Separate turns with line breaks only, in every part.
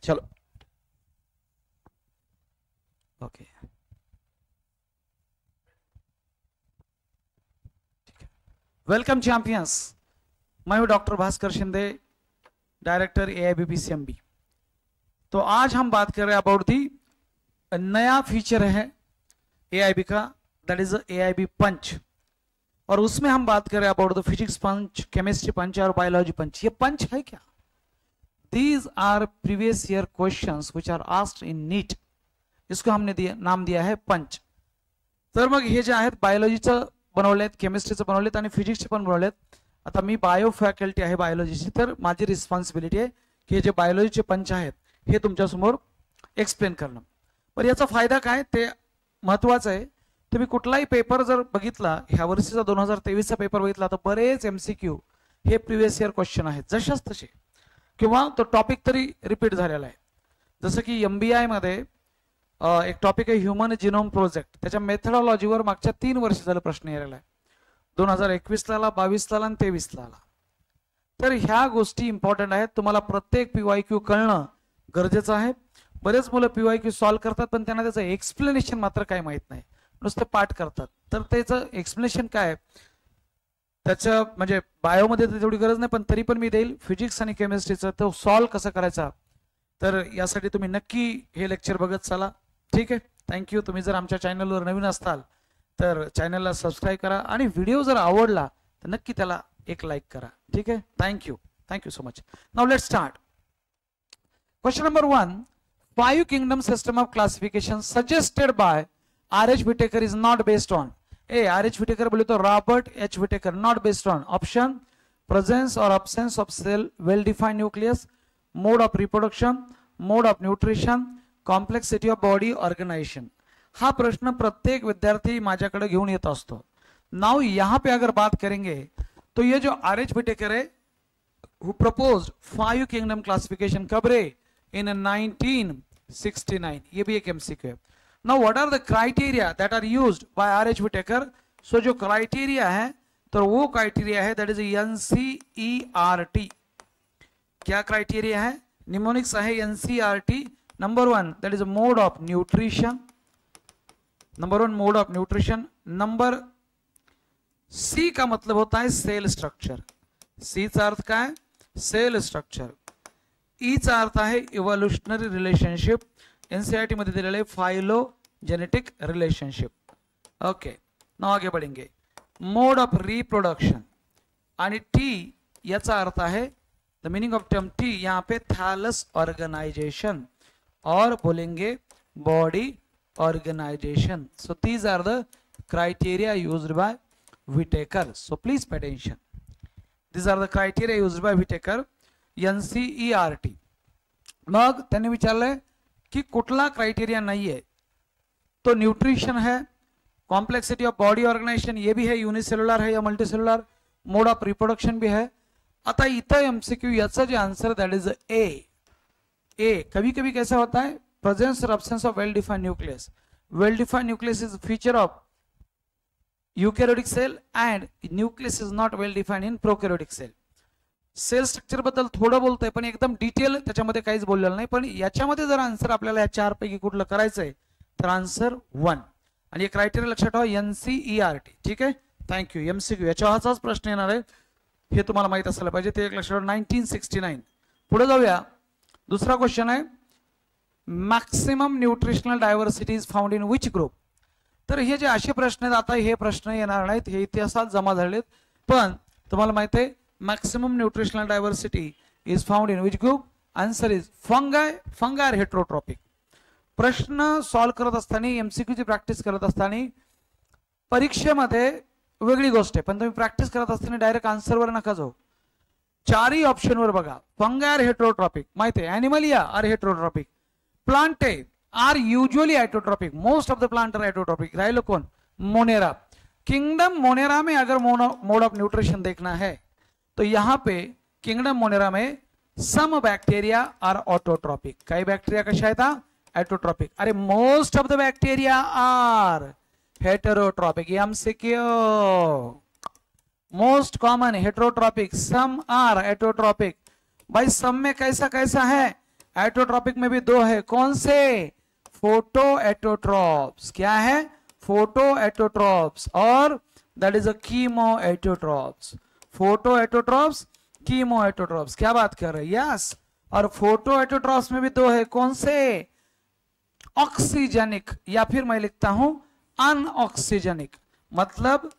चलो okay welcome champions. मैं हूं doctor Bhaskar Shinde, director AIBPCMB। तो आज हम बात कर रहे हैं अबाउट दी नया फीचर है AIB का, दैट इज AIB पंच। और उसमें हम बात कर रहे हैं about the physics punch, chemistry punch और बायोलॉजी पंच। ये पंच है क्या? These are previous year questions which are asked in NEET. इसको हमने नाम दिया है पंच। तर मग हे जे आहेत बायोलॉजीचं बनवलेत, केमिस्ट्रीचं बनवलेत आणि फिजिक्सचे पण बनवलेत। आता मी बायो फॅकल्टी आहे बायोलॉजीची, तर माझी रिस्पॉन्सिबिलिटी आहे की हे जे बायोलॉजीचे पंच आहेत हे तुमच्यासमोर एक्सप्लेन करणं। पण याचा फायदा काय ते महत्त्वाचं आहे। तुम्ही कुठलाही पेपर जर बघितला, ह्या वर्षीचा 2023चा पेपर बघितला तर बरेच MCQ हे प्रीवियस इयर क्वेश्चन आहेत जशाच तसे, किंवा तो टॉपिक तरी रिपीट झालेला आहे। जसं की MBI मध्ये एक टॉपिक आहे ह्यूमन जिनोम प्रोजेक्ट, त्याच्या मेथडॉलॉजीवर मागच्या 3 वर्ष झालं प्रश्न यायला आहे। 2021 ला, 22 ला आणि 23 ला। तर ह्या गोष्टी इम्पॉर्टंट आहेत। तुम्हाला प्रत्येक PYQ कळणं गरजेचं आहे। बरेच मुलं PYQ सॉल्व करतात पण त्यांना त्याचं एक्सप्लेनेशन मात्र काही माहित नाही, नुसतं पाठ करतात। तर त्याचं एक्सप्लेनेशन काय त्याचं म्हणजे बायोमध्ये तेवढी गरज नाही, पण तरी पण मी देईल फिजिक्स आणि केमिस्ट्रीचं तो सॉल्व कसं करायचा। तर यासाठी तुम्ही नक्की हे लेक्चर बघत चला, ठीक आहे। थँक्यू। तुम्ही जर आमच्या चॅनलवर नवीन असताल तर चॅनलला सबस्क्राईब करा आणि व्हिडिओ जर आवडला तर नक्की त्याला एक लाईक करा, ठीक आहे। Thank you so much. Now let's start. Question number 1, 5 kingdom system of classification suggested by R.H. Whittaker is not based on R.H. Whittaker बोले तो Robert H. Whittaker, not based on option presence or absence of cell, well defined nucleus, mode of reproduction, mode of nutrition, complexity of body organization। हा प्रश्न प्रत्येक विद्यार्थी माझ्याकडे घेऊन येत असतो। नाउ यहाँ पे अगर बात करेंगे तो ये जो R.H. Whittaker है who proposed 5 kingdom classification कब रे? in 1969। ये भी एक MCQ है। Now what are the criteria that are used by R.H. Whittaker? So जो criteria है तो वो criteria है that is NCERT। क्या criteria है? निमोनिक्स है NCERT। Number 1 that is mode of nutrition, number 1 mode of nutrition. Number C का मतलब होता है सेल स्ट्रक्चर। C चा अर्थ काय? Sale structure. E चा अर्थ आहे इव्होल्यूशनरी रिलेशनशिप, NCERT मध्ये दिलेले आहे फाइलोजेनेटिक रिलेशनशिप। ओके, नाउ आगे बढ़ेंगे। मोड ऑफ रिप्रोडक्शन आणि T याचा अर्थ आहे the meaning of term T यहाँ पे थैलस ऑर्गेनाइजेशन और बोलेंगे body organization। So these are the criteria used by Whittaker, so please pay attention। These are the criteria used by Whittaker, NCERT। मग त्यांनी विचारले की कुठला क्राइटेरिया नहीं है, तो न्यूट्रिशन है, कॉम्प्लेक्सिटी ऑफ बॉडी ऑर्गेनाइजेशन ये भी है, यूनिसेलुलर है या मल्टीसेलुलर, मोड ऑफ रिप्रोडक्शन भी है। आता इथं MCQ याचा जे आंसर दैट इज ए। कभी कभी कैसा होता है presence or absence of well defined nucleus। well defined nucleus is a feature of eukaryotic cell and nucleus is not well defined in prokaryotic cell। Cell structure बद्दल थोडं बोलतोय पण एकदम detail त्याच्यामध्ये काहीच बोललेलं नाही। पण याच्यामध्ये जर आन्सर आपल्याला या 4 पैकी कुठलं करायचंय तर आन्सर 1 आणि हे क्राइटेरिया लक्षात ठेवा NCERT, ठीक आहे। थँक्यू। MCQ याच्या हाच प्रश्न येणार आहे, हे तुम्हाला माहित असायला पाहिजे, ते एक लक्षात ठेवा 1969। पुढे जाऊया। दुसरा क्वेश्चन आहे maximum nutritional diversity is found in which group. तर हे जे असे प्रश्न आहेत, आता हे प्रश्न येणार नाहीत, हे इतिहासात जमा झालेत, पण तुम्हाला माहित आहे maximum nutritional diversity is found in which group. Answer is fungi are heterotrophic. प्रश्न सॉल्व करत असताना MCQ ची प्रॅक्टिस करत असताना परीक्षेमध्ये वेगळी गोष्ट आहे, पण तुम्ही प्रॅक्टिस करत असताना डायरेक्ट आन्सरवर नका जाऊ। 4ही ऑप्शनवर बघा। फंगाई आर हेट्रोट्रॉपिक माहित आहे, Animalia are heterotrophic, Plantae are usually heterotrophic, most of the plant are heterotrophic. राइलो कौन? मोनेरा। किंगडम मोनेरा में अगर मोड ऑफ न्यूट्रिशन देखना है तो यहाँ पे किंगडम मोनेरा में सम बैक्टीरिया आर ऑटोट्रॉपिक। काही बैक्टीरिया कशा आहेत? ऑटोट्रॉपिक। अरे most of the bacteria are heterotrophic. MCQ most common heterotrophic, some are heterotrophic. भाई सब में कैसा कैसा है? एटोट्रॉपिक में भी दो है, कौन से? फोटो एटोट्रॉप्स। क्या है? फोटो एटोट्रॉप्स और that is a chemoautotrophs. Photoautotrophs, chemoautotrophs. क्या बात कर रहे हैं? यस। और फोटो एटोट्रॉप्स में भी दो है, कौन से? ऑक्सीजेनिक, या फिर मैं लिखता हूं अनऑक्सीजेनिक। मतलब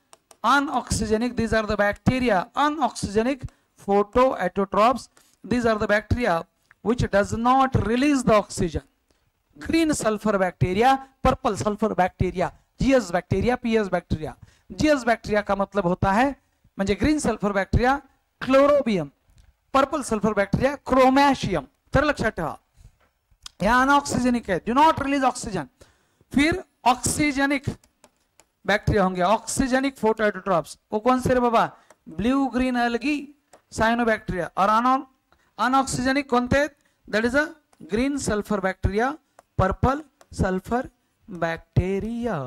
अनऑक्सीजेनिक, these are the bacteria. Unoxygenic photoautotrophs, these are the bacteria which does not release the oxygen. Green sulfur bacteria, purple sulfur bacteria, GS bacteria, PS bacteria. GS bacteria का मतलब होता है म्हणजे green sulphur bacteria Chlorobium, purple sulphur bacteria Chromatium. तर लक्षात ठेवा या anoxygenic है, डू नॉट रिलीज ऑक्सीजन. फिर ऑक्सीजेनिक बैक्टीरिया होंगे, ऑक्सीजेनिक फोटोएटोट्रॉप्स. वो कौन से रे बाबा? Blue green algae cyanobacteria. और अनऑक्सीजेनिक कौन थे? That is a green sulphur bacteria, purple sulphur bacteria.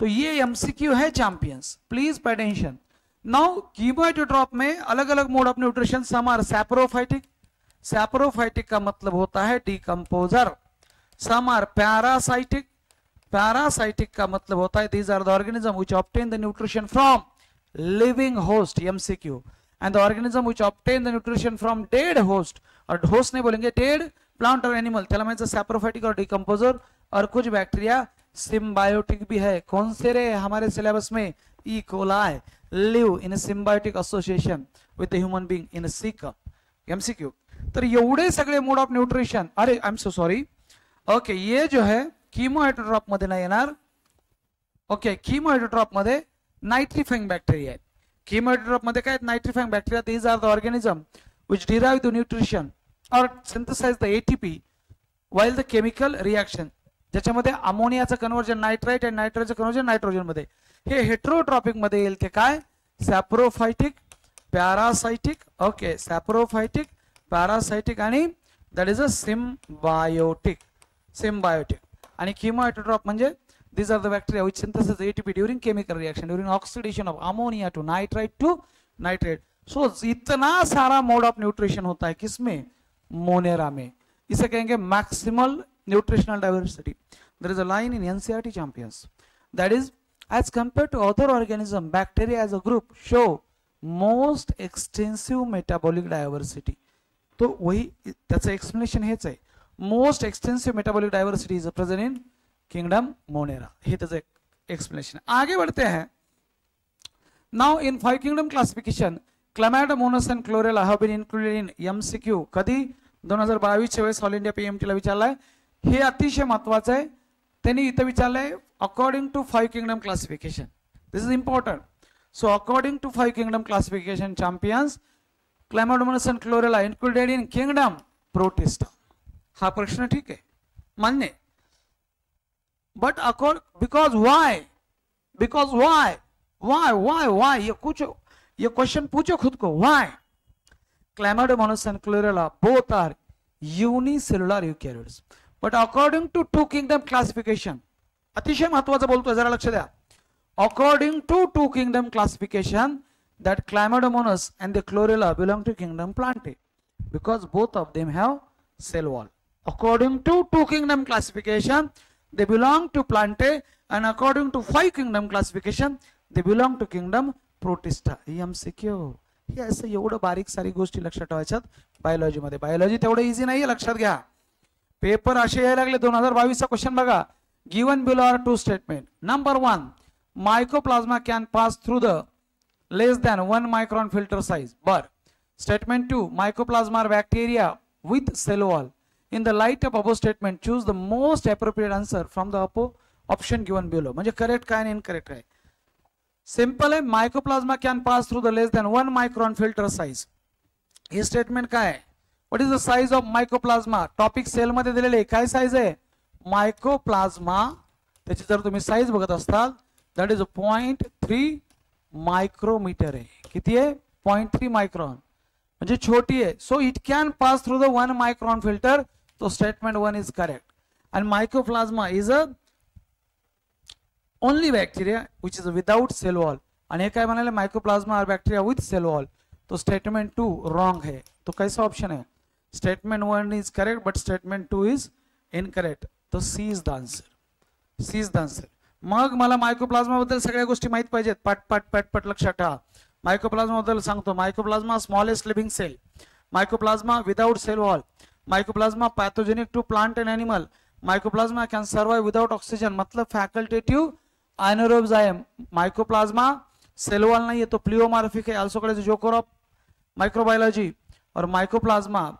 तो ये एमसीक्यू है champions, please pay attention. Now chemoautotroph में अलग अलग mode of nutrition. Some are saprophytic, saprophytic का मतलब होता है decomposer. Some are parasitic, parasitic का मतलब होता है these are the organism which obtain the nutrition from living host, MCQ, and the organism which obtain the nutrition from dead host. और host नहीं बोलेंगे, dead plant और animal, त्याला म्हणजे सैप्रोफाइटिक और डिकम्पोजर. और कुछ बैक्टीरिया सिम्बायोटिक भी है. कौन से रे? हमारे सिलेबस में E coli live in symbiotic association with the human being in six, MCQ. तर एवढे सगळे मोड ऑफ न्यूट्रिशन. अरे I am so sorry. Okay, ये जो है कीमोएटोट्रॉप मध्ये नाही येणार. ओके, कीमोएटोट्रॉप मध्ये नाइट्रिफाइंग बैक्टेरिया आहे. कीमोएटोट्रॉप मध्ये काय? Nitrifying bacteria. These are the organism which derive the nutrition or synthesize the ATP while the chemical reaction. ज्याच्यामध्ये अमोनियाचं कन्वर्जन नाइट्राइट आणि नायट्राइटचं कन्वर्जन नायट्रोजन मध्ये. हे हेटेरोट्रॉपिक मध्ये येईल ते काय? सॅप्रोफाइटिक, पॅरासाइटिक. ओके, सॅप्रोफाइटिक, पॅरासाइटिक आणि that is a symbiotic. Symbiotic. आणि कीमोएटोट्रॉप म्हणजे these are the bacteria which synthesize ATP during chemical reaction, during oxidation of ammonia to nitrite to nitrate. So इतना सारा मोड ऑफ न्यूट्रिशन होता है किसमें? मोनेरा में. इसे कहेंगे maximal nutritional diversity. There is a line in NCERT champions that is as compared to other organism, bacteria as a group show most extensive metabolic diversity. तो वही त्याचं एक्सप्लेनेशन हेच आहे. Most extensive metabolic diversity is present in kingdom Monera. हे त्याचं explanation. आगे बढ़ते हैं. Now in 5 kingdom classification Chlamydomonas and Chlorella have been included in MCQ. कधी? 2022 च्या वेळेस ऑल इंडिया पीएमटी ला विचारलाय. हे अतिशय महत्वाचं आहे. त्यांनी इथं विचारलंय according to 5 kingdom classification. This is important. So according to 5 kingdom classification champions Chlamydomonas and Chlorella included in kingdom Protista. हा प्रश्न ठीक है, मान्य. But because why, because why why why why ये क्वेश्चन पूछो खुद को. Why Chlamydomonas and Chlorella both are unicellular eukaryotes. But according to 2 kingdom classification, अतिशय महत्वाचं बोलतोय, जरा लक्ष द्या. According to 2 kingdom classification that Chlamydomonas and the Chlorella belong to kingdom Plantae because both of them have cell wall. According to 2 kingdom classification, they belong to Plantae, and according to 5 kingdom classification, they belong to kingdom Protista. MCQ. हे असं एवढं बारीक सारी गोष्टी लक्षात ठेवायच्यात biology मध्ये. Biology तेवढं easy नाहीये, लक्षात घ्या. पेपर असे यायला लागले. 2022 चा क्वेश्चन बघा. Given below are 2 statement. Number 1, mycoplasma can pass through the less than 1 micron filter size. But statement 2, mycoplasma are bacteria with cell wall. In the light of above statement, choose the most appropriate answer from the option given below. म्हणजे correct काय आणि incorrect काय. Simple आहे. Mycoplasma can pass through the less than 1 micron filter size. हे statement काय आहे? What is the size of mycoplasma? Topic cell मध्ये दिलेले आहे. काय साइज आहे माइकोप्लाज्मा? त्याची जर तुम्ही साइज बघत असताल दॅट इज 0.3 माइक्रोमीटर है. किती है? 0.3 माइक्रॉन, म्हणजे छोटी है. So it can pass through the 1 micron filter. तो statement 1 is correct. And Mycoplasma is a only bacteria which is without cell wall. आणि हे काय म्हणाले? Mycoplasma are bacteria with cell wall. तो स्टेटमेंट 2 रॉन्ग है. तो कैसा ऑप्शन है? Statement 1 is correct, but statement 2 is incorrect. So C is the answer. C is the answer. मग मला मायकोप्लाझ्मा बद्दल सगळ्या गोष्टी माहित पाहिजेत. पट लक्षात ठेवा. मायकोप्लाझ्मा बद्दल सांगतो. Mycoplasma smallest living cell. Mycoplasma without cell wall. Mycoplasma pathogenic to plant and animal. Mycoplasma can survive without oxygen, मतलब फैकल्टेटिव एनारोब्स है. माइकोप्लाज्मा सेल वॉल नहीं है तो प्लियोमार्फिक है. Also called as joker of microbiology. और Mycoplasma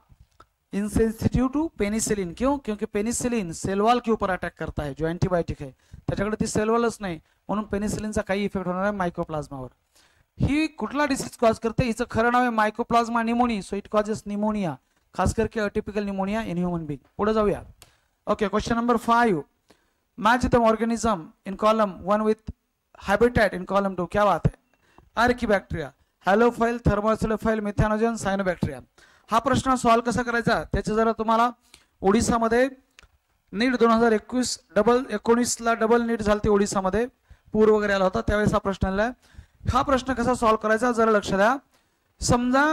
insensitive to penicillin. क्यों? क्योंकि penicillin sale wall के ऊपर अटॅक करता है, जो एंटीबायोटिक है. त्याच्याकडे ती सेल वॉलच नाही, म्हणून पेनिसिलिनचा काही इफेक्ट होणार आहे माइकोप्लाज्मावर. ही कुठला डिसीज कॉज करते? हिचं खरं नाव आहे mycoplasma pneumoniae. So it causes pneumonia, खास करके atypical pneumonia in human being. पुढे जाऊया. Okay, question number 5. Match the organism in column 1 with habitat in column 2. क्या बात है? Archaebacteria, हॅलोफाइल, थर्मोसिलोफाइल, मिथॅनोजन, cyanobacteria. हा प्रश्न सॉल्व कसा करायचा त्याचे जरा तुम्हाला ओडिसामध्ये नीट 2019 ला डबल नीट झालते ओडिसामध्ये, पूर वगैरे आला होता त्यावेळेस हा प्रश्न आलाय. हा प्रश्न कसा सॉल्व करायचा जरा लक्ष द्या. समजा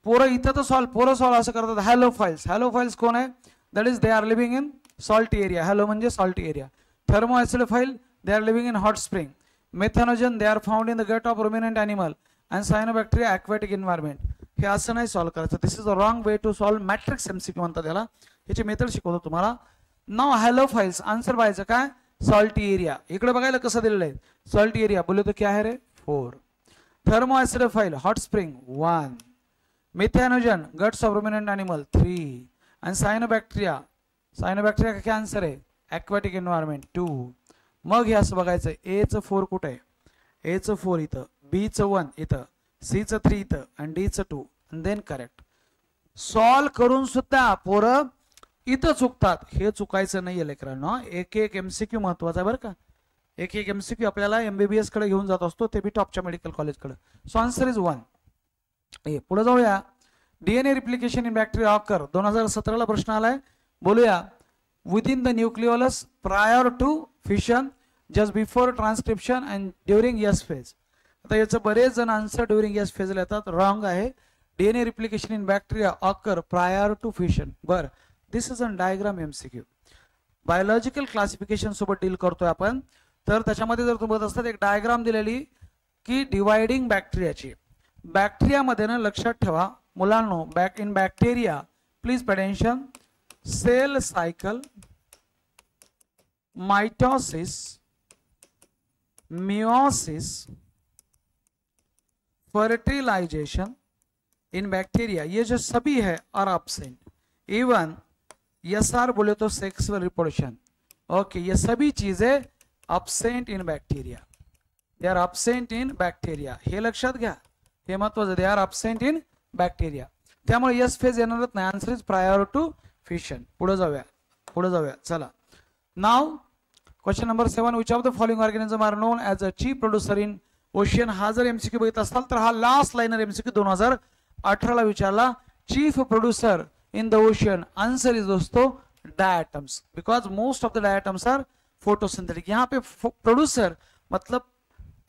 पोरं इथं तर पोरं सॉल्व असं करतात. हॅलोफाइल्स, हॅलोफाइल्स कोण आहे? That is they are living in salty area. Halo म्हणजे salty area. Thermoacidophile they are living in hot spring. Methanogen they are found in the gut of ruminant animal. And cyanobacteria aquatic environment. हे असं नाही solve करायचं. This is a wrong way to solve matrix MCQ म्हणतात त्याला. ह्याची method शिकवतो तुम्हाला. नाव हॅलोफाइल्स, answer पाहायचं काय? Salty area. इकडे बघायला कसं दिलेलं आहे सॉल्टी एरिया. बोले तो क्या है रे? 4. Thermoacidophile hot spring 1. Methanogen guts of ruminant animal 3. आणि सायनोबॅक्टेरिया, सायनोबॅक्टेरिया का क्या आन्सर आहे? Aquatic environment 2. मग हे असं बघायचं ए चं 4 कुठे आहे? ए चं 4 इथं, बी चं 1 इथं, सी चं 3 इथं आणि डी चं 2. आणि देन करेक्ट. सॉल्व करून सुद्धा पोरं इथं चुकतात. हे चुकायचं नाहीये लेकरांनो. एक एक एमसीक्यू महत्वाचा आहे बरं का. एक एक एमसीक्यू आपल्याला एमबीबीएस कडे घेऊन जात असतो, ते बी टॉपच्या मेडिकल कॉलेजकडे. So answer is 1. पुढे जाऊया. DNA replication in bacteria occur 2017 ला प्रश्न आलाय. बोलूया. Within the nucleolus prior to fission, just before transcription and during S phase. आता याचं बरेच जण आन्सर ड्युरिंग यस फेजला येतात. रॉंग आहे. DNA replication in bacteria occur prior to fission. बरं, this is a diagram MCQ. Biological classification सोबत deal करतोय आपण. तर त्याच्यामध्ये जर तुम्ही बघत असतात एक डायग्राम दिलेली की डिवाइडिंग बॅक्टेरियाची. बॅक्टेरियामध्ये ना लक्षात ठेवा मुलांनो, in bacteria please pay attention, cell cycle, mitosis, meiosis, fertilisation in bacteria, ये जो सभी है आर एब्सेंट. इवन एसआर बोले तो सेक्सुअल रिप्रोडक्शन. ओके, ये सभी चीजें absent in bacteria. They are absent in bacteria. हे लक्षात घ्या, हे महत्वाचं. They are absent in bacteria. त्यामुळे यस फेज येणारच नाही. Answer is prior to fission. पुढे जाऊया चला. Now question number 7. Which of the following organism are known as a chief producer in ocean. हा जर एमसीक्यू बघित असाल तर हा लास्ट लाइनर एमसीक्यू 2018 ला विचारला. Chief producer in the ocean. Answer is दोस्तों diatoms, because most of the diatoms are photosynthetic. यहाँ पे प्रोड्यूसर मतलब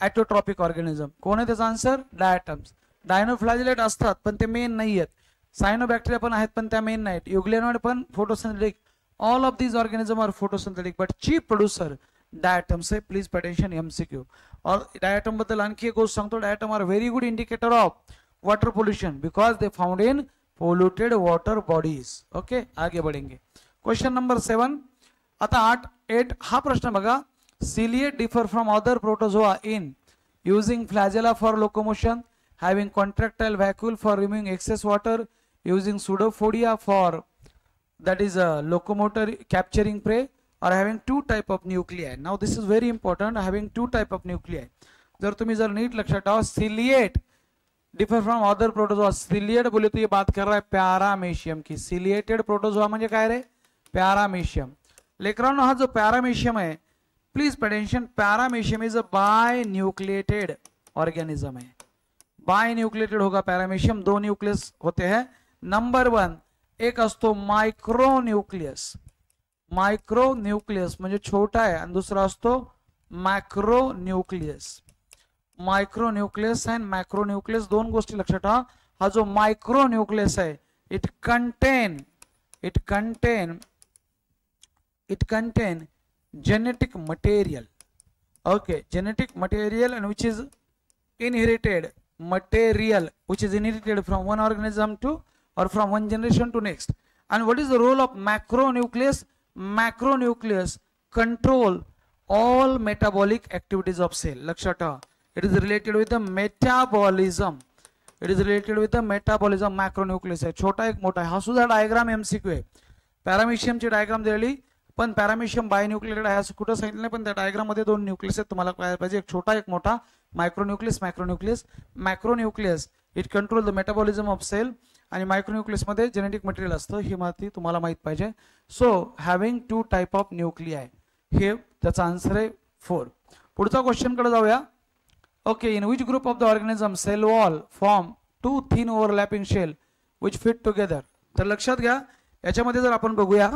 एटोट्रॉपिक ऑर्गेनिझम. कोण आहे त्याचा आन्सर? डायटम्स. डायनोफ्लॅजिलेट असतात पण ते मेन नाही आहेत. सायनोबॅक्टेरिया पण आहेत पण त्या मेन नाहीत. युग्लेनॉइड पण photosynthetic. All of these organism are photosynthetic but chief producer diatoms है. Please pay attention MCQ. और डायटम बद्दल आणखी एक गोष्ट सांगतो. Diatom are very good indicator of water pollution because they found in polluted water bodies. Okay, आगे बढ़ेंगे. Question number 7. आता 8 हा प्रश्न बघा. Ciliate differ from other protozoa in using flagella for locomotion, having contractile vacuole for removing excess water, using pseudopodia for that is a locomotor capturing prey, or having 2 type of nuclei. Now this is very important, having 2 type of nuclei. जर तुम्ही जर नीट लक्षात ठेवा, सिलिएट differ from other protozoa. सिलिएट बोले तो ये बात कर रहा है पैरामेशियम की. सिलिएटेड प्रोटोजोआ म्हणजे काय रे? पैरामेशियम. लेकरांनो हा जो पैरामेशियम है, please pay attention, paramecium is a binucleated organism है. बाय न्यूक्लिएटेड होगा पैरामेशियम. 2 न्यूक्लियस होते हैं. नंबर 1 एक असतो मायक्रोन्यूक्लियस. मायक्रोन्यूक्लियस म्हणजे छोटा आहे. आणि दुसरा असतो मॅक्रोन्यूक्लियस. मायक्रोन्यूक्लियस अँड मॅक्रोन्यूक्लियस 2 गोष्टी लक्षात ठेवा. हा जो मायक्रोन्यूक्लियस आहे it contain genetic material. Okay, genetic material, and which is inherited material, which is inherited from one organism to, or from one generation to next. And what is the role of macronucleus? Macronucleus control all metabolic activities of cell. लक्षात ठेवा, it is related with the metabolism. It is related with the metabolism. macronucleus आहे, छोटा एक मोठा आहे. हा सुद्धा diagram MCQ आहे. पॅरामिशियमची डायग्राम दिलेली, पण पॅरामिशियम बायन्यूक्लिएटेड आहे असं कुठं सांगितलं नाही, पण त्या डायग्राम मध्ये दोन न्यूक्लियस आहेत, तुम्हाला कळायला पाहिजे, एक छोटा एक मोठा. macronucleus it control the metabolism of cell, आणि मायक्रोन्यूक्लियस मध्ये जेनेटिक मटेरियल असतं, ही माहिती तुम्हाला माहित पाहिजे. So having 2 type of nuclei, हे त्याचा आन्सर आहे 4. पुढचा क्वेश्चन कडे जाऊया. Okay, in which group of the organism cell wall form 2 thin overlapping shell which fit together. तर लक्षात घ्या, याच्यामध्ये जर आपण बघूया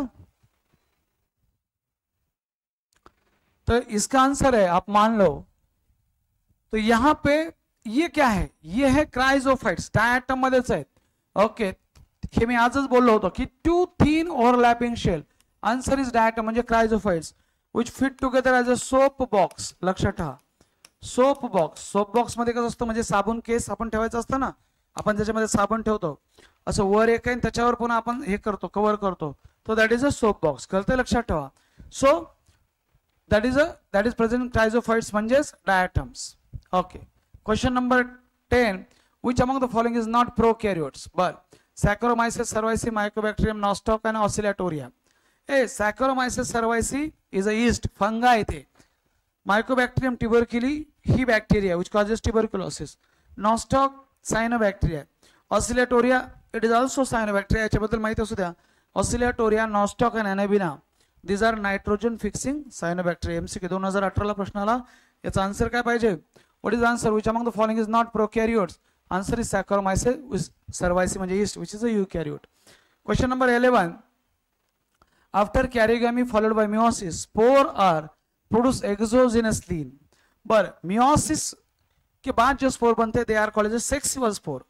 तो इसका आंसर है, आप मान लो तो यहां पे ये क्या है, ये है क्राइजोफाइट्स, डायटम मध्येच आहेत. ओके, हे मी आजच बोललो होतो की 2 thin overlapping shell. Answer is diatom म्हणजे chrysophytes which fit together as a soap box. लक्षात ठेवा, सोप बॉक्स. सोप बॉक्स मध्ये कसं असतं, म्हणजे साबण केस आपण ठेवायचं असतं ना, आपण त्याच्यामध्ये साबण ठेवतो, असं वर एक आहे त्याच्यावर पुन्हा आपण हे करतो, कव्हर करतो, तो that is a soap box. कळतंय? लक्षात ठेवा. So that is present in chrysophytes म्हणजेच diatoms. Okay, question number 10, which among the following is not prokaryotes? But Saccharomyces cerevisiae, Mycobacterium, Nostoc and Oscillatoria. Saccharomyces cerevisiae is a yeast, fungi इथे. Mycobacterium tuberculei, he bacteria which causes tuberculosis. Nostoc, cyanobacteria. Oscillatoria, it is also cyanobacteria. याच्याबद्दल माहिती असू द्या. Oscillatoria, Nostoc and Anabaena, these are nitrogen fixing cyanobacteria. MCQ 2018 ला प्रश्न आला, याचा answer काय पाहिजे? What is the answer? Which among the following is not prokaryotes? Answer is Saccharomyces cerevisiae म्हणजे yeast, which is a eukaryote. Question number 11, after karyogamy followed by meiosis, spore are produced exogenously. बर, meiosis के बाद जो spore बनते they are called as sexual spore.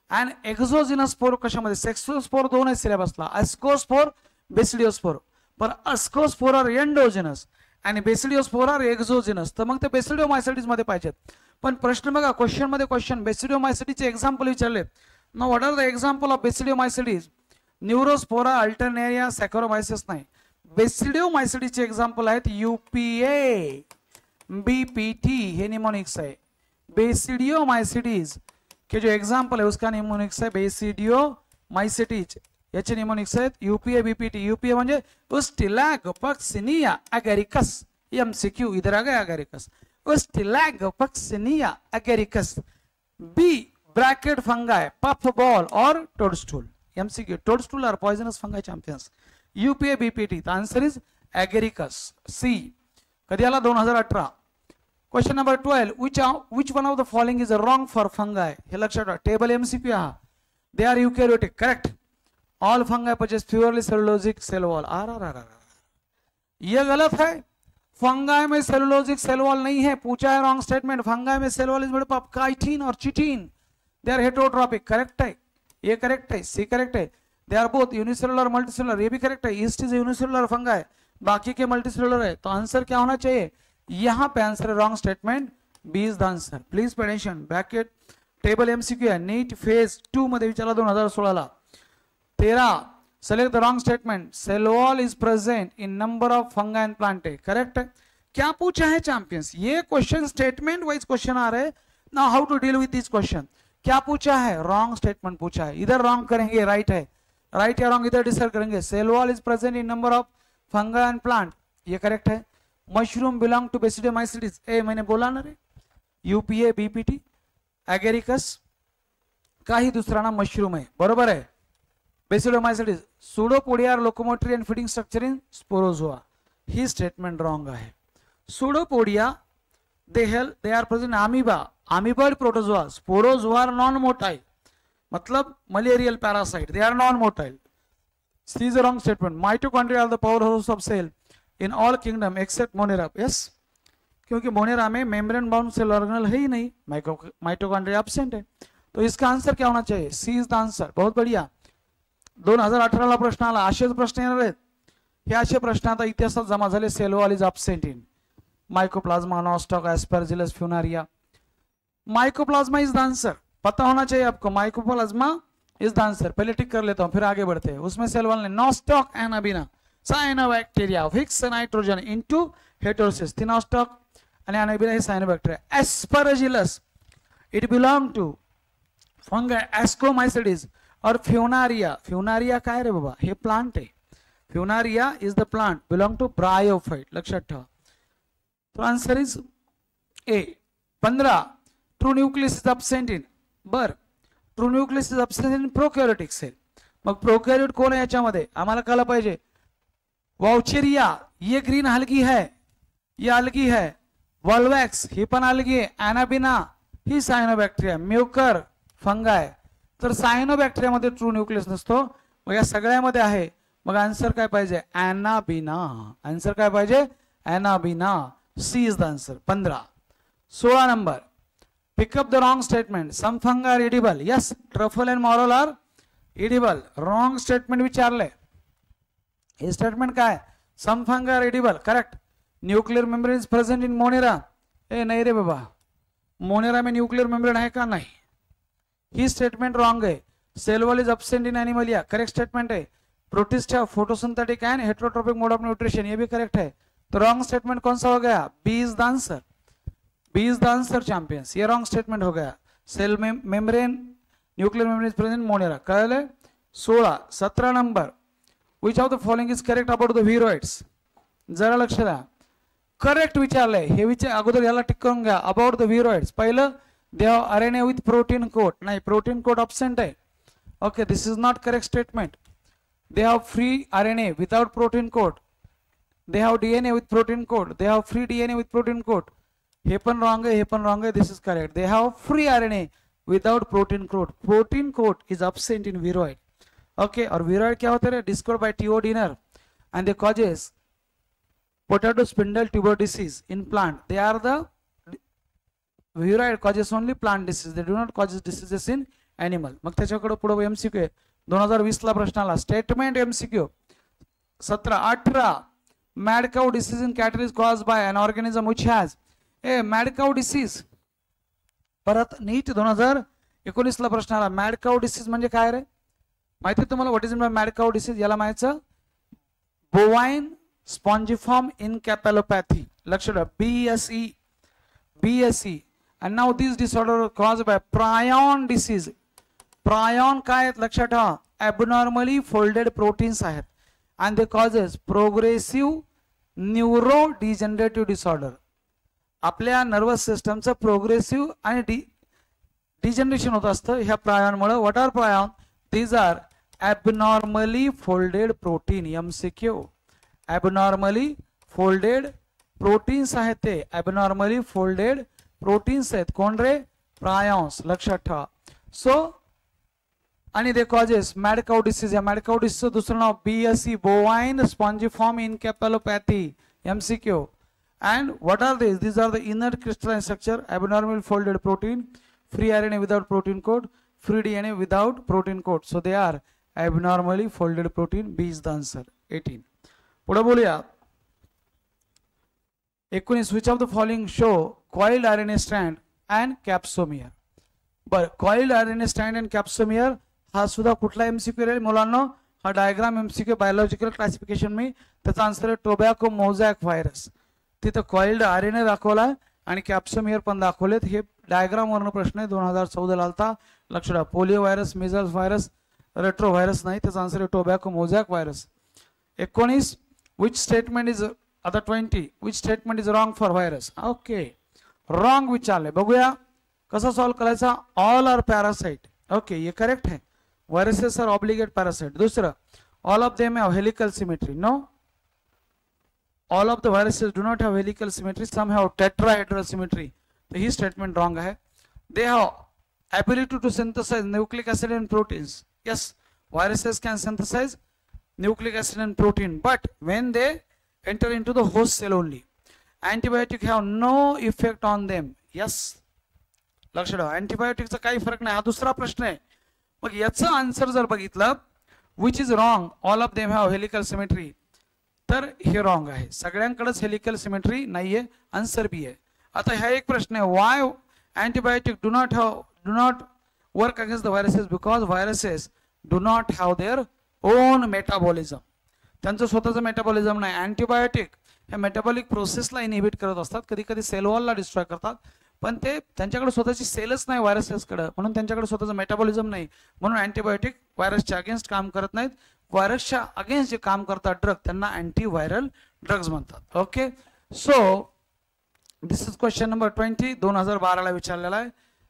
and exogenous spore कशामध्ये? sexual spore दोन आहे सिलेबसला, ascospore, basidiospore. पर अस्कोस्पोर R endogenous आणि basidiospore R एक्झोजेनस. तर मग ते बेसिडियोमायसिटीज मध्ये पाहिजेत. पण प्रश्न बघा, क्वेश्चन मध्ये क्वेश्चन बेसिडियोमायसिटीचे एक्झाम्पल विचारले. Now what are the example of basidiomycetes? Neurospora, Alternaria, Saccharomyces नाही. बेसिडियोमायसिटीचे एक्झाम्पल आहेत यूपीए, बीपीटी, हे निमोनिक्स आहे. बेसिडियोमायसिटीज के जो एग्जाम्पल है उसका निमोनिक्स है बेसिडियोमायसिटीज. याचे निमोनिक्स आहेत यूपीए, बीपीटी. यूपीए म्हणजे उस्टिलैगोपक्सिनिया एगेरिकस. एमसीक्यू इधर आ गया, Agaricus, Ustilago Puccinia Agaricus. B bracket fungi, puff ball और toadstool. MCQ, toadstool are poisonous fungi champions. UPA, BPT, the answer is Agaricus. C कधी आला? 2018. Question number 12, which one of the following is wrong for fungi? हे लक्षात ठेवा, table MCQ हा. They are eukaryotic, correct. All fungi possess purely cellulosic cell wall. ये गलत है. Fungi में सेलुलोजिक सेल वॉल नहीं है. पूछा है रॉन्ग स्टेटमेंट. फंगाई में cell wall is made up of chitin और chitin. They are heterotrophic, correct है. ये करेक्ट है, सी करेक्ट है. They are both unicellular multicellular, ये भी करेक्ट है. ईस्ट इज यूनिसेलुलर फंगाई, बाकी के मल्टीसेलुलर है. तो आंसर क्या होना चाहिए? यहाँ पे आंसर है wrong statement, B is the answer. Please pay attention. Bracket table MCQ है. नीट फेज 2 मध्ये विचारला 2016 ला. 13, select the wrong statement. Cell wall is present in number of fungi and plantae. Correct है. क्या पूछा है चैंपियंस? ये क्वेश्चन स्टेटमेंट वाइज क्वेश्चन आ रहे हैं. नाउ हाउ टू डील विद दिस क्वेश्चन? क्या पूछा है? रॉन्ग स्टेटमेंट पूछा है. इधर रॉन्ग करेंगे, राइट है, राइट या रॉन्ग इधर डिसाइड करेंगे. Cell wall is present in number of fungi and plant, ये करेक्ट है. मशरूम बिलोंग टू बेसिडियोमाइसिटीज, ए मैंने बोला ना रे. यूपीए, बीपीटी, एगेरिकस का ही दूसरा नाम मशरूम है, बरोबर है. Basidiomycetes, pseudopodia are locomotory and feeding structure in sporozoa, ही स्टेटमेंट रॉन्ग आहे. Pseudopodia they are present in amoeba, amoeboid protozoa. Sporozoa are non-motile, मतलब malarial parasite, they are non-motile. C is a wrong statement. Mitochondria are the powerhouse of cell in all kingdom except Monera. Yes, क्योंकि Monera में membrane bound sale organelle है ही नहीं, mitochondria absent है. तो इसका answer क्या होना चाहिए? C is the answer. बहुत बढ़िया. 2018ला प्रश्न आला, असेच प्रश्न येणार आहेत. हे असे प्रश्न आता इतिहासात जमा झाले. Cell wall is absent in Mycoplasma, Nostoc, Aspergillus, Funaria. Mycoplasma is the answer, पता होना चाहिए आपको. Mycoplasma is the answer. पहले टिक कर लेता हूं फिर आगे बढ़ते हैं. उसमें सेल वॉल ने Nostoc, Anabaena, cyanobacteria, fix nitrogen into heterocysts. Nostoc आणि एनाबिना हे cyanobacteria. Aspergillus it belong to fungi, ascomycetes. और फ्यूनारिया, फ्यूनारिया काय रे बाबा, हे प्लांट आहे. Funaria is the plant belong to bryophyte. लक्षात ठेवा. तो answer is A. 15 true nucleus is absent in. बर, true nucleus is absent in prokaryotic cell. मग प्रोकॅरियोट कोण आहे याच्यामध्ये आम्हाला कळलं पाहिजे. वाउचेरिया ये ग्रीन हलगी है, ये अलगी है. वॉल्वॅक्स ही पण अलगी आहे. एनाबिना ही सायनोबॅक्टेरिया. Mucor fungi. तर सायनोबॅक्टेरियामध्ये ट्रू न्यूक्लियस नसतो. मग या सगळ्यामध्ये आहे. मग आन्सर काय पाहिजे, एनाबिना. आन्सर काय पाहिजे, Anabaena. C is the answer. 15. 16 number. Pick up the wrong statement. Some fungi are edible. Yes, truffle and morel are edible. Wrong statement विचारले. हे स्टेटमेंट काय, some fungi are edible. Correct. Nuclear membrane is present in Monera. ए नहीं रे बाबा, Monera में nuclear membrane है का, नहीं. ही स्टेटमेंट रॉन्ग है. Cell wall is absent in Animalia, correct statement है. प्रोटिस्ट है photosynthetic and heterotrophic mode of nutrition, ये भी करेक्ट है. तो रॉन्ग स्टेटमेंट कौन सा हो गया, B is the answer. B is the answer champions. ये रॉन्ग स्टेटमेंट हो गया. Cell membrane, nuclear membrane is present Monera. कळले. 16. 17 नंबर. Which of the following is correct about the viroids. जरा लक्ष द्या. करेक्ट विचारलंय हे विचार अगोदर याला टिक करून घ्या. About the viroids. पहिलं they have RNA with protein coat. नाही, प्रोटीन कोट अब्सेंट आहे. Okay, this is not correct statement. They have free RNA without protein coat. They have DNA with protein coat. They have free DNA with protein coat. हे पण wrong आहे, हे पण wrong आहे. This is correct. They have free RNA without protein coat. Protein coat is absent in viroid. Okay, और viroid क्या होते हैं, discovered by T O Diener and they causes potato spindle tuber disease in plant. They are the viroid causes only plant disease. They do not cause diseases in animal. मग त्याच्याकडे पुढे MCQ आहे. 2020 ला प्रश्न आला. Statement MCQ. 17. 18 mad cow disease in cattle is caused by an organism which has a mad cow disease. परत नीट 2019 ला प्रश्न आला. mad cow disease म्हणजे काय रे, माहिती तुम्हाला. What is mean by mad cow disease. याला माहितीचं bovine spongiform encephalopathy. लक्ष द्या. BSE, BSE. and now these disorders are caused by prion disease. prion काय आहेत लक्षात ठेवा, abnormally folded proteins आहेत and they causes progressive neurodegenerative disorder. आपल्या नर्वस सिस्टमचं प्रोग्रेसिव्ह आणि डिजनरेशन होत असतं ह्या प्रायॉनमुळे. What are prion, these are abnormally folded protein. MCQ. abnormally folded proteins आहेत ते. abnormally folded proteins आहेत. कोण रे, प्रायॉन्स. लक्षात ठेवा. सो आणि they causes mad cow disease. या मॅड काउ डिसीजचं दुसरं नाव BSE, bovine spongiform encephalopathy. MCQ. and what are these? These are the inner crystalline structure, abnormally folded protein, free RNA without protein code, free DNA without protein code. So they are abnormally folded protein. B is the answer. 18. पुढे बोलूया. 19. which of the following show coiled RNA strand and capsomere. बर, coiled RNA strand and capsomere हा सुद्धा कुठला MCQ राहील मुलांना. हा diagram MCQ biological classification में त्याचा आन्सर आहे टोबॅको मोझॅक व्हायरस. तिथं कॉइल्ड आरएनए दाखवलाय आणि कॅप्सोमियर पण दाखवलेत. हे डायग्राम वरून प्रश्न आहे. 2014 ला आलता. लक्ष द्या. Polio virus, measles virus, retro virus नाही. त्याचा आन्सर आहे tobacco mosaic virus. 19. which statement is आता 20 which statement is wrong for virus. Okay, wrong विचारले. बघूया कसं सॉल्व करायचा. All are parasite. ओके, ये करेक्ट है. Viruses are obligate parasite. दुसरं, all of them have helical symmetry. No, all of the viruses do not have helical symmetry. Some have tetrahedral symmetry. So his statement wrong hai. They have ability to synthesize nucleic acid and proteins. Yes, viruses can synthesize nucleic acid and protein, but when they enter into the host cell only, antibiotic have no effect on them. Yes, लक्ष द्या. antibiotic चा काही फरक नाही. हा दुसरा प्रश्न आहे. मग याचा आन्सर जर बघितलं which is wrong, all of them have helical symmetry. तर हे रॉंग आहे, सगळ्यांकडेच हेलिकल सिमेट्री नाहीये, आन्सर बी आहे. आता ह्या एक प्रश्न आहे, Y antibiotic do not work against the viruses, because viruses do not have their own metabolism. त्यांचं स्वतःचं मेटाबॉलिझम नाही. अँटीबायोटिक ह्या मेटाबॉलिक प्रोसेसला इनहिबिट करत असतात, कधी कधी सेल वॉलला डिस्ट्रॉय करतात, पण ते त्यांच्याकडे स्वतःची सेलच नाही व्हायरसेसकडे, म्हणून त्यांच्याकडे स्वतःचं मेटाबॉलिझम नाही, म्हणून अँटीबायोटिक व्हायरसच्या अगेन्स्ट काम करत नाहीत. व्हायरसच्या अगेन्स्ट जे काम करतात ड्रग त्यांना अँटीव्हायरल ड्रग्ज म्हणतात. Okay, so this is question number 20, 2012ला विचारलेला आहे.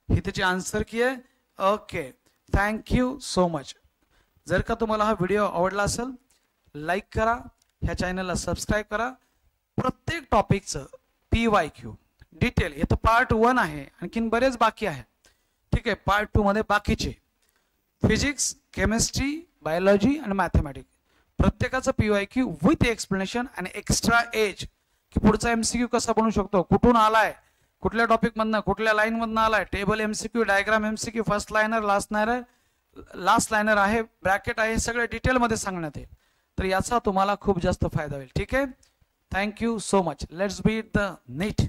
ही त्याची आन्सर की आहे. Okay, thank you so much. जर का तुम्हाला हा व्हिडिओ आवडला असेल, लाईक करा, ह्या चॅनलला सबस्क्राईब करा. प्रत्येक टॉपिकचं PYQ डिटेल, हे तर पार्ट 1 आहे, आणखीन बरेच बाकी आहे. ठीक आहे, पार्ट 2 मध्ये बाकीचे फिजिक्स, केमिस्ट्री, बायोलॉजी आणि मॅथमॅटिक्स प्रत्येकाचं PYQ विथ एक्सप्लेनेशन आणि एक्स्ट्रा एज, की पुढचा MCQ कसा बनवू शकतो, कुठून आलाय, कुठल्या टॉपिक मधनं, कुठल्या लाईन मधनं आलाय, table MCQ, diagram MCQ, first liner, last liner आहे, ब्रॅकेट आहे, सगळे डिटेलमध्ये सांगण्यात येईल. तर याचा तुम्हाला खूप जास्त फायदा होईल. ठीक आहे, thank you so much. Let's beat the NEET.